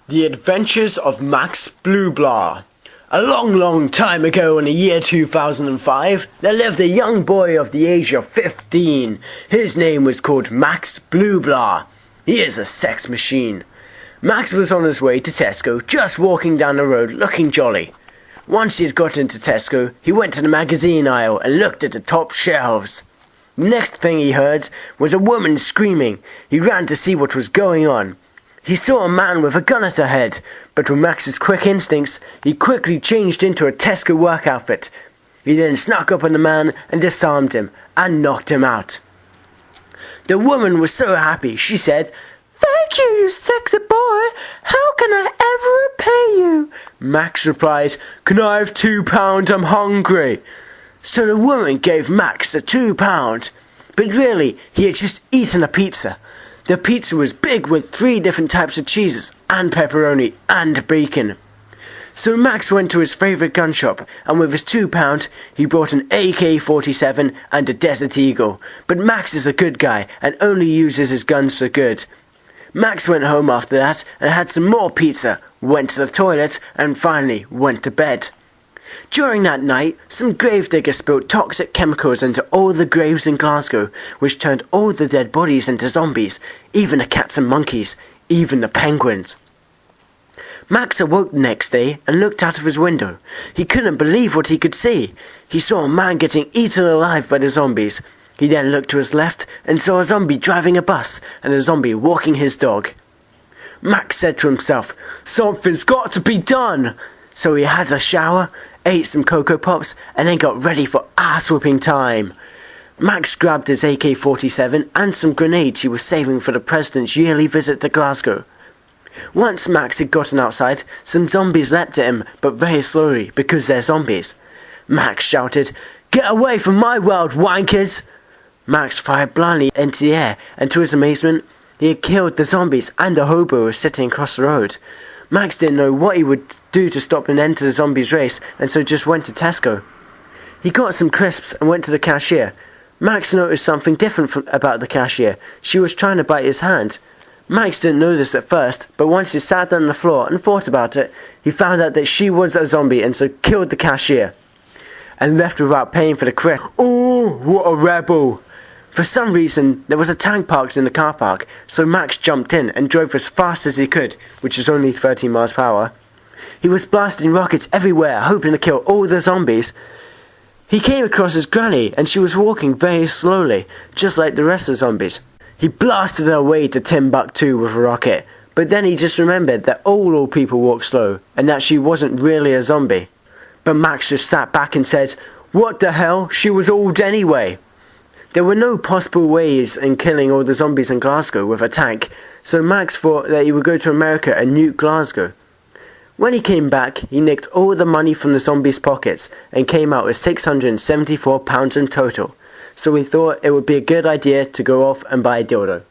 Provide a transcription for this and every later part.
The Adventures of Max Bloo. A long time ago in the year 2005, there lived a young boy of the age of 15. His name was called Max Bloo. He is a sex machine. Max was on his way to Tesco, just walking down the road looking jolly. Once he had got into Tesco, he went to the magazine aisle and looked at the top shelves. The next thing he heard was a woman screaming. He ran to see what was going on. He saw a man with a gun at her head, but with Max's quick instincts, he quickly changed into a Tesco work outfit. He then snuck up on the man and disarmed him, and knocked him out. The woman was so happy, she said, "Thank you, you sexy boy. How can I ever repay you?" Max replied, "Can I have £2? I'm hungry." So the woman gave Max the £2, but really, he had just eaten a pizza. The pizza was big with 3 different types of cheeses and pepperoni and bacon. So Max went to his favourite gun shop, and with his £2 he bought an AK-47 and a Desert Eagle. But Max is a good guy and only uses his guns for good. Max went home after that and had some more pizza, went to the toilet and finally went to bed. During that night, some gravediggers spilled toxic chemicals into all the graves in Glasgow, which turned all the dead bodies into zombies, even the cats and monkeys, even the penguins. Max awoke the next day and looked out of his window. He couldn't believe what he could see. He saw a man getting eaten alive by the zombies. He then looked to his left and saw a zombie driving a bus and a zombie walking his dog. Max said to himself, "Something's got to be done!" So he had a shower, ate some Cocoa Pops, and then got ready for ass-whipping time. Max grabbed his AK-47 and some grenades he was saving for the president's yearly visit to Glasgow. Once Max had gotten outside, some zombies leapt at him, but very slowly, because they're zombies. Max shouted, "Get away from my world, wankers!" Max fired blindly into the air, and to his amazement, he had killed the zombies and a hobo who was sitting across the road. Max didn't know what he would do to stop an end to the zombies' race, and so just went to Tesco. He got some crisps and went to the cashier. Max noticed something different about the cashier. She was trying to bite his hand. Max didn't know this at first, but once he sat down on the floor and thought about it, he found out that she was a zombie and so killed the cashier. And left without paying for the crisp. Oh, what a rebel! For some reason, there was a tank parked in the car park, so Max jumped in and drove as fast as he could, which is only 13 miles per hour. He was blasting rockets everywhere, hoping to kill all the zombies. He came across his granny, and she was walking very slowly, just like the rest of the zombies. He blasted her away to Timbuktu with a rocket, but then he just remembered that all old people walk slow, and that she wasn't really a zombie. But Max just sat back and said, "What the hell? She was old anyway." There were no possible ways in killing all the zombies in Glasgow with a tank, so Max thought that he would go to America and nuke Glasgow. When he came back, he nicked all the money from the zombies' pockets and came out with £674 in total, so he thought it would be a good idea to go off and buy a dildo.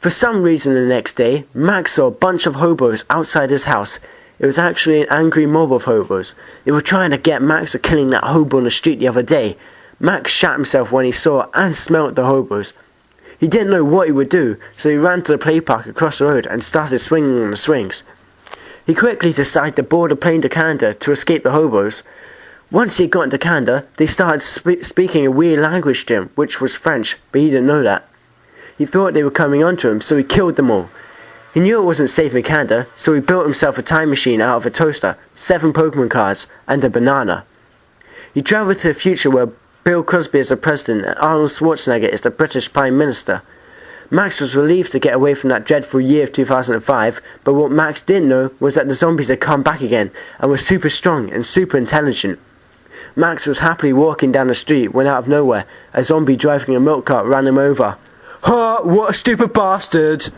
For some reason the next day, Max saw a bunch of hobos outside his house. It was actually an angry mob of hobos. They were trying to get Max for killing that hobo on the street the other day. Max shat himself when he saw and smelt the hobos. He didn't know what he would do, so he ran to the play park across the road and started swinging on the swings. He quickly decided to board a plane to Canada to escape the hobos. Once he had gotten to Canada, they started speaking a weird language to him, which was French, but he didn't know that. He thought they were coming onto him, so he killed them all. He knew it wasn't safe in Canada, so he built himself a time machine out of a toaster, 7 Pokemon cards, and a banana. He travelled to the future where Bill Crosby is the president and Arnold Schwarzenegger is the British Prime Minister. Max was relieved to get away from that dreadful year of 2005, but what Max didn't know was that the zombies had come back again and were super strong and super intelligent. Max was happily walking down the street when out of nowhere, a zombie driving a milk cart ran him over. "Ha! What a stupid bastard!"